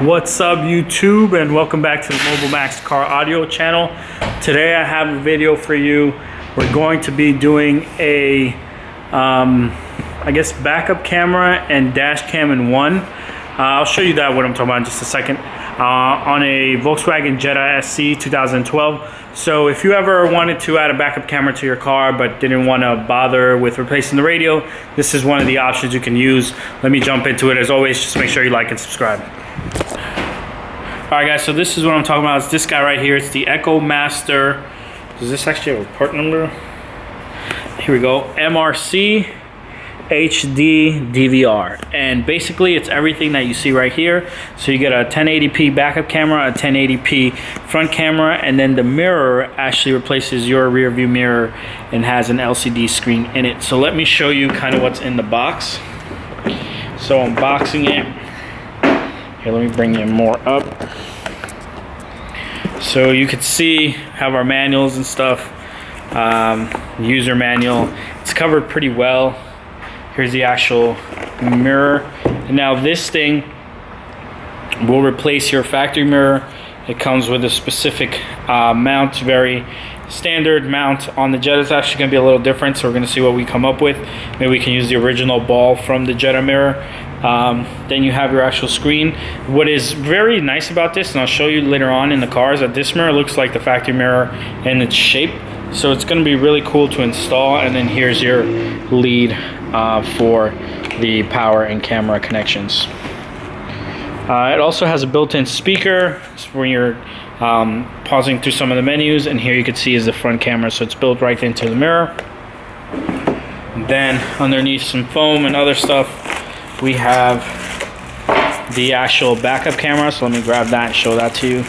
What's up YouTube, and welcome back to the Mobile Max Car Audio channel. Today I have a video for you. We're going to be doing a I guess backup camera and dash cam in one. I'll show you that what I'm talking about in just a second. On a Volkswagen Jetta SE 2012. So if you ever wanted to add a backup camera to your car but didn't want to bother with replacing the radio, this is one of the options you can use. Let me jump into it. As always, just make sure you like and subscribe. Alright guys, so this is what I'm talking about. It's this guy right here. It's the Echo Master. Does this actually have a part number? Here we go. MRC-HDDVR. And basically it's everything that you see right here. So you get a 1080p backup camera, a 1080p front camera, and then the mirror actually replaces your rear view mirror and has an LCD screen in it. So let me show you kind of what's in the box. So unboxing it. Here, let me bring you more up. So you can see have our manuals and stuff, user manual. It's covered pretty well. Here's the actual mirror. And now this thing will replace your factory mirror. It comes with a specific mount, very standard mount. On the Jetta, it's actually going to be a little different, so we're going to see what we come up with. Maybe we can use the original ball from the Jetta mirror. Then you have your actual screen. What is very nice about this, and I'll show you later on in the car, is that this mirror looks like the factory mirror in its shape. So it's going to be really cool to install. And then here's your lead for the power and camera connections. It also has a built-in speaker when you're pausing through some of the menus, and here you can see is the front camera, so it's built right into the mirror. And then underneath some foam and other stuff, we have the actual backup camera. So let me grab that and show that to you.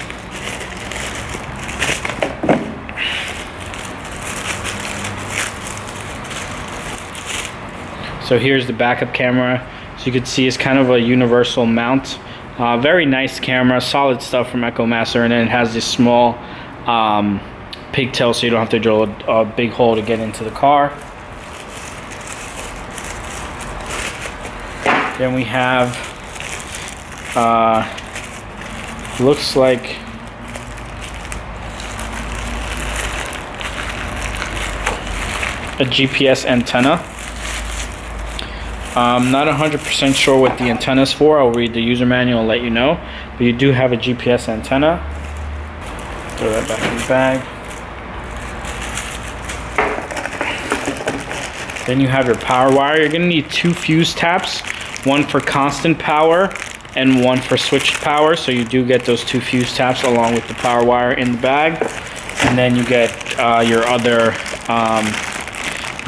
So here's the backup camera. So you can see it's kind of a universal mount. Very nice camera, solid stuff from Echo Master, and then it has this small pigtail, so you don't have to drill a big hole to get into the car. Then we have, looks like a GPS antenna. I'm not 100% sure what the antenna is for. I'll read the user manual and let you know. But you do have a GPS antenna. Throw that back in the bag. Then you have your power wire. You're going to need two fuse taps. One for constant power and one for switched power. So you do get those two fuse taps along with the power wire in the bag. And then you get your other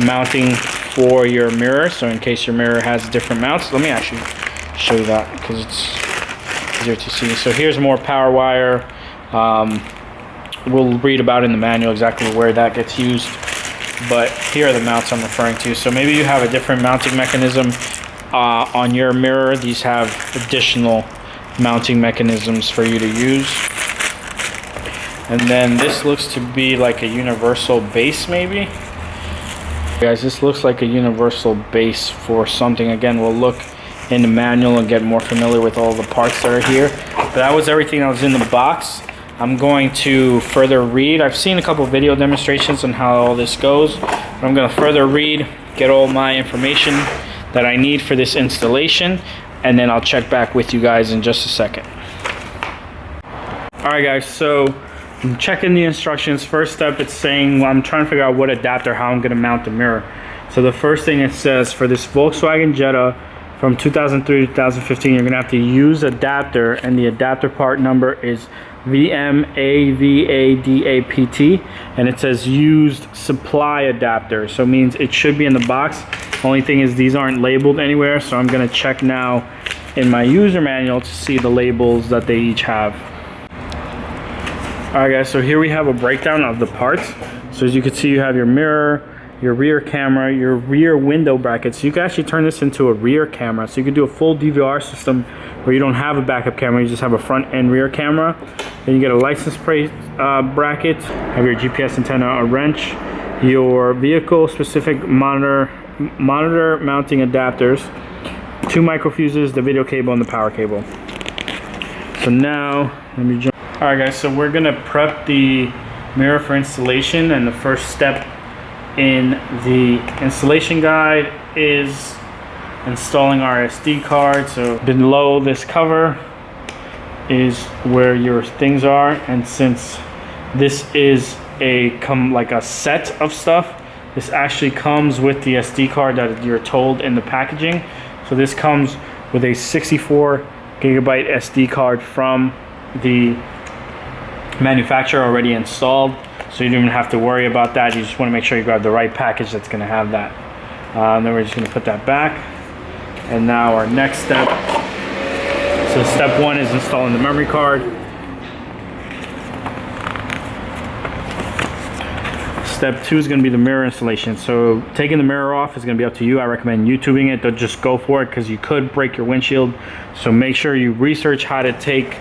mounting for your mirror, so in case your mirror has different mounts. Let me actually show you that because it's easier to see. So here's more power wire. We'll read about in the manual exactly where that gets used, but here are the mounts I'm referring to. So maybe you have a different mounting mechanism on your mirror. These have additional mounting mechanisms for you to use. And then this looks to be like a universal base, maybe. Guys, this looks like a universal base for something. Again, we'll look in the manual and get more familiar with all the parts that are here. But that was everything that was in the box. I'm going to further read. I've seen a couple video demonstrations on how all this goes. But I'm going to further read, get all my information that I need for this installation, and then I'll check back with you guys in just a second. Alright guys, so I'm checking the instructions. First step, it's saying, well, I'm trying to figure out what adapter, how I'm going to mount the mirror. So the first thing it says, for this Volkswagen Jetta from 2003 to 2015, you're going to have to use adapter, and the adapter part number is VMAVADAPT, and it says used supply adapter. So it means it should be in the box. Only thing is these aren't labeled anywhere, so I'm going to check now in my user manual to see the labels that they each have. Alright guys, so here we have a breakdown of the parts. So as you can see, you have your mirror, your rear camera, your rear window brackets. So you can actually turn this into a rear camera. So you can do a full DVR system where you don't have a backup camera, you just have a front and rear camera. Then you get a license plate bracket, have your GPS antenna, a wrench, your vehicle specific monitor mounting adapters, 2 microfuses, the video cable, and the power cable. So now, let me jump. All right guys, so we're gonna prep the mirror for installation, and the first step in the installation guide is installing our SD card. So below this cover is where your things are, and since this is like a set of stuff, this actually comes with the SD card that you're told in the packaging. So this comes with a 64 gigabyte SD card from the manufacturer already installed, so you don't even have to worry about that. You just want to make sure you grab the right package that's going to have that. Then we're just going to put that back, and now our next step. So step 1 is installing the memory card. Step 2 is going to be the mirror installation. So taking the mirror off is going to be up to you. I recommend YouTubing it. Don't just go for it, because you could break your windshield. So make sure you research how to take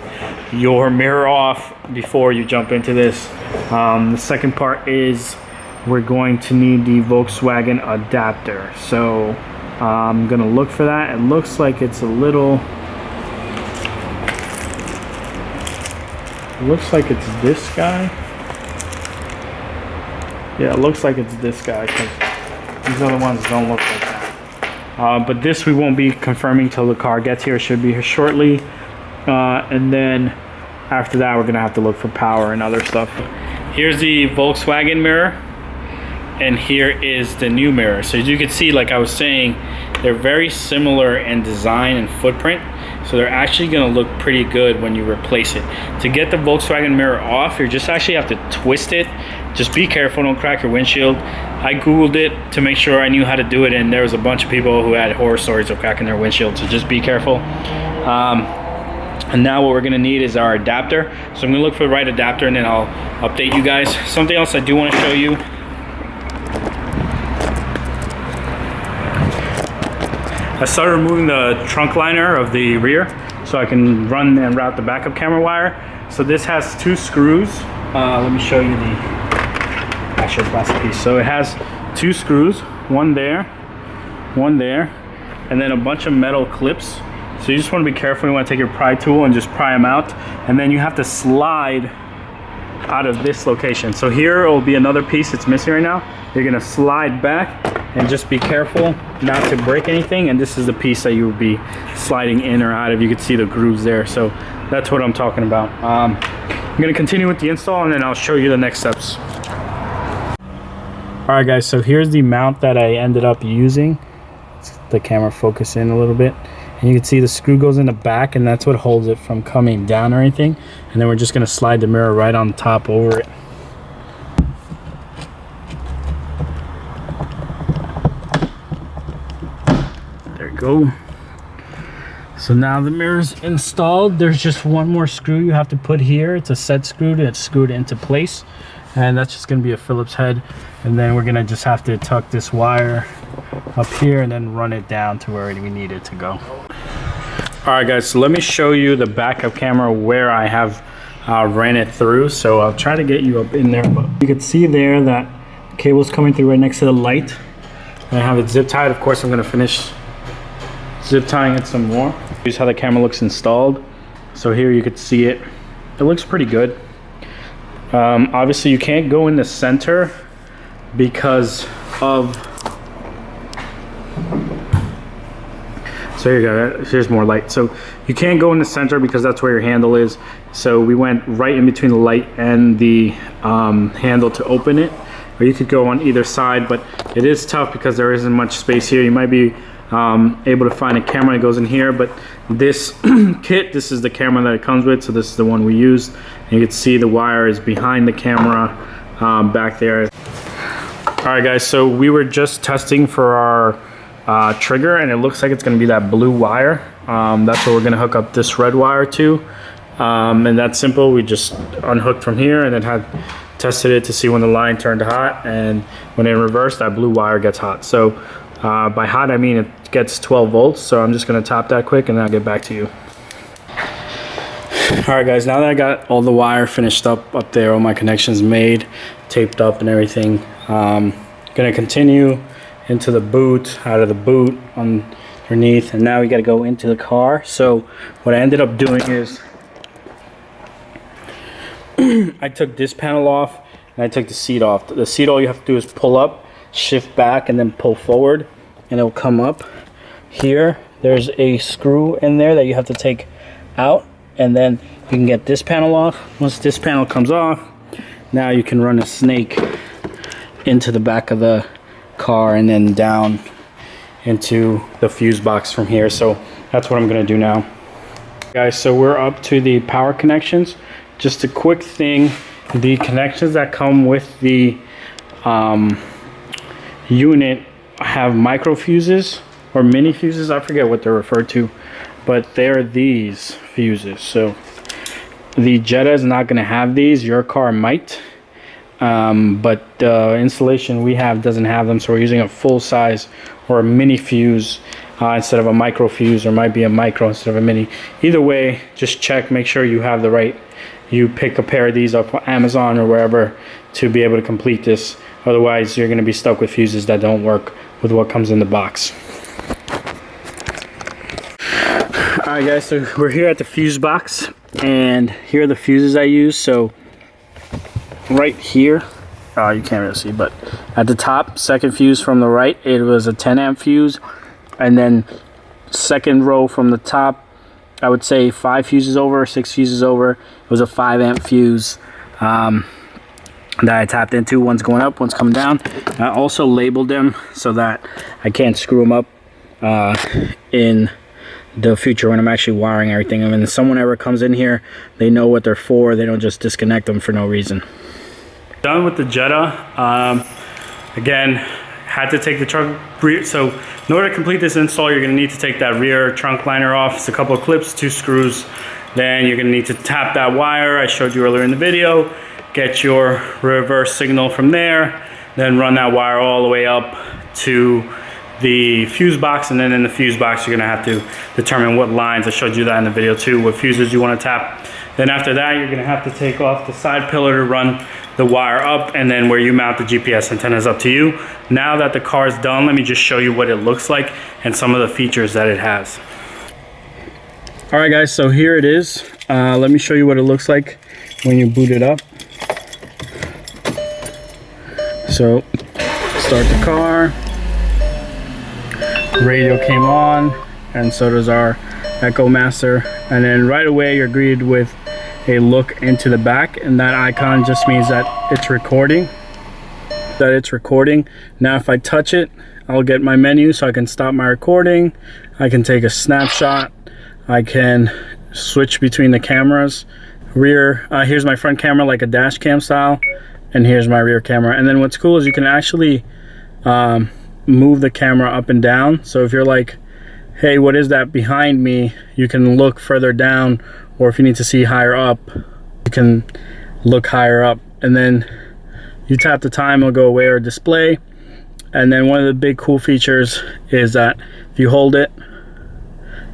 your mirror off before you jump into this. The second part is we're going to need the Volkswagen adapter. So I'm going to look for that. It looks like it's a little... It looks like it's this guy. Yeah, it looks like it's this guy, because these other ones don't look like that. But this we won't be confirming till the car gets here. It should be here shortly. And then after that, we're gonna have to look for power and other stuff. Here's the Volkswagen mirror, and here is the new mirror. So as you can see, like I was saying, they're very similar in design and footprint. So they're actually gonna look pretty good when you replace it. To get the Volkswagen mirror off, you just actually have to twist it. Just be careful, don't crack your windshield. I Googled it to make sure I knew how to do it, and there was a bunch of people who had horror stories of cracking their windshield, so just be careful. And now what we're gonna need is our adapter. So I'm gonna look for the right adapter, and then I'll update you guys. Something else I do wanna show you. I started removing the trunk liner of the rear so I can run and route the backup camera wire. So this has 2 screws. Let me show you the actual plastic piece. So it has 2 screws, one there, and then a bunch of metal clips. So you just want to be careful. You want to take your pry tool and just pry them out, and then you have to slide out of this location. So here will be another piece that's missing right now. You're gonna slide back and just be careful not to break anything, and this is the piece that you will be sliding in or out of. You can see the grooves there, so that's what I'm talking about. I'm gonna continue with the install, and then I'll show you the next steps. All right guys, so here's the mount that I ended up using. Let's let the camera focus in a little bit, and you can see the screw goes in the back, and that's what holds it from coming down or anything. And then we're just gonna slide the mirror right on top over it. Go. So now the mirror's installed. There's just one more screw you have to put here. It's a set screw to screw it into place, and that's just gonna be a Phillips head. And then we're gonna just have to tuck this wire up here and then run it down to where we need it to go. All right guys, so let me show you the backup camera where I have ran it through. So I'll try to get you up in there, but you can see there that the cable's coming through right next to the light. And I have it zip tied. Of course, I'm gonna finish zip tying it some more. Here's how the camera looks installed. So here you could see it. It looks pretty good. Obviously you can't go in the center because of... So here you go, here's more light. So you can't go in the center because that's where your handle is. So we went right in between the light and the handle to open it. Or you could go on either side, but it is tough because there isn't much space here. You might be able to find a camera that goes in here, but this kit, this is the camera that it comes with, so this is the one we used. And you can see the wire is behind the camera back there. All right guys, so we were just testing for our trigger, and it looks like it's going to be that blue wire. That's what we're going to hook up this red wire to, and that's simple. We just unhooked from here and then had tested it to see when the line turned hot, and when in reverse, that blue wire gets hot. So by hot I mean it gets 12 volts. So I'm just going to top that quick, and then I'll get back to you. All right guys, now that I got all the wire finished up there, all my connections made, taped up and everything, gonna continue into the boot, out of the boot, underneath, and now we got to go into the car. So what I ended up doing is I took this panel off and I took the seat off. The seat, all you have to do is pull up, shift back, and then pull forward, and it'll come up. Here, there's a screw in there that you have to take out, and then you can get this panel off. Once this panel comes off, now you can run a snake into the back of the car and then down into the fuse box from here. So that's what I'm gonna do now. Guys, so we're up to the power connections. Just a quick thing, the connections that come with the unit have micro fuses or mini fuses. I forget what they're referred to, but they're these fuses. So the Jetta is not gonna have these, your car might. But the installation we have doesn't have them, so we're using a full size or a mini fuse instead of a micro fuse, or might be a micro instead of a mini. Either way, just check, make sure you have the right, you pick a pair of these up on Amazon or wherever to be able to complete this. Otherwise, you're going to be stuck with fuses that don't work with what comes in the box. Alright guys, so we're here at the fuse box, and here are the fuses I use. So right here, you can't really see, but at the top, second fuse from the right, it was a 10 amp fuse, and then second row from the top, I would say 5 fuses over, 6 fuses over, it was a 5 amp fuse that I tapped into. One's going up, one's coming down. I also labeled them so that I can't screw them up in the future when I'm actually wiring everything. I mean, if someone ever comes in here, they know what they're for, they don't just disconnect them for no reason. Done with the Jetta. Again, had to take the trunk rear. So in order to complete this install, you're going to need to take that rear trunk liner off. It's a couple of clips, 2 screws. Then you're going to need to tap that wire I showed you earlier in the video, get your reverse signal from there, then run that wire all the way up to the fuse box, and then in the fuse box you're going to have to determine what lines, I showed you that in the video too, what fuses you want to tap. Then after that, you're going to have to take off the side pillar to run the wire up, and then where you mount the GPS antenna is up to you. Now that the car is done, let me just show you what it looks like and some of the features that it has. Alright guys, so here it is. Let me show you what it looks like when you boot it up. So start the car, radio came on, and so does our Echo Master, and then right away you're greeted with a look into the back, and that icon just means that it's recording. Now if I touch it, I'll get my menu, so I can stop my recording, I can take a snapshot, I can switch between the cameras. Here's my front camera like a dash cam style, and here's my rear camera. And then what's cool is you can actually move the camera up and down. So if you're like, hey, what is that behind me, you can look further down, or if you need to see higher up, you can look higher up. And then you tap the time, it'll go away or display. And then one of the big cool features is that if you hold it,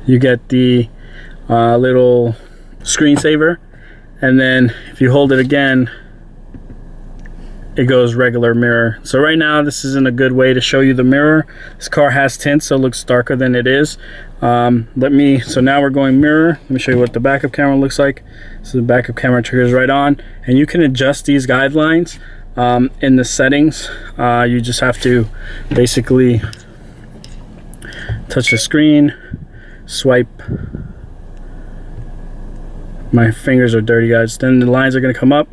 you get the little screensaver, and then if you hold it again, it goes regular mirror. So right now this isn't a good way to show you the mirror. This car has tint, so it looks darker than it is. So now we're going mirror. Let me show you what the backup camera looks like. So the backup camera triggers right on, and you can adjust these guidelines in the settings. You just have to basically touch the screen, swipe. My fingers are dirty, guys. Then the lines are going to come up,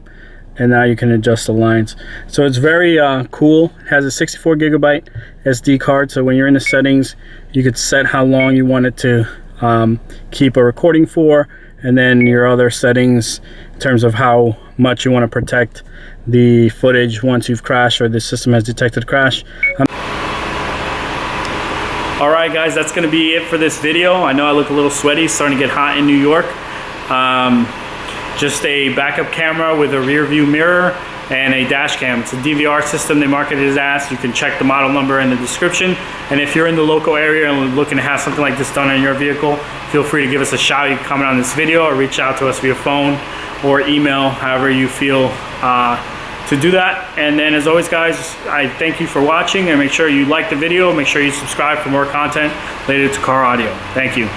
and now you can adjust the lines. So it's very cool. It has a 64 gigabyte SD card, so when you're in the settings, you could set how long you want it to keep a recording for, and then your other settings in terms of how much you want to protect the footage once you've crashed or the system has detected a crash. Alright guys, that's going to be it for this video. I know I look a little sweaty, it's starting to get hot in New York. Just a backup camera with a rear view mirror and a dash cam. It's a DVR system, they market it as. You can check the model number in the description. And if you're in the local area and looking to have something like this done on your vehicle, feel free to give us a shout. You can comment on this video or reach out to us via phone or email, however you feel to do that. And then as always guys, I thank you for watching, and make sure you like the video, make sure you subscribe for more content related to car audio. Thank you.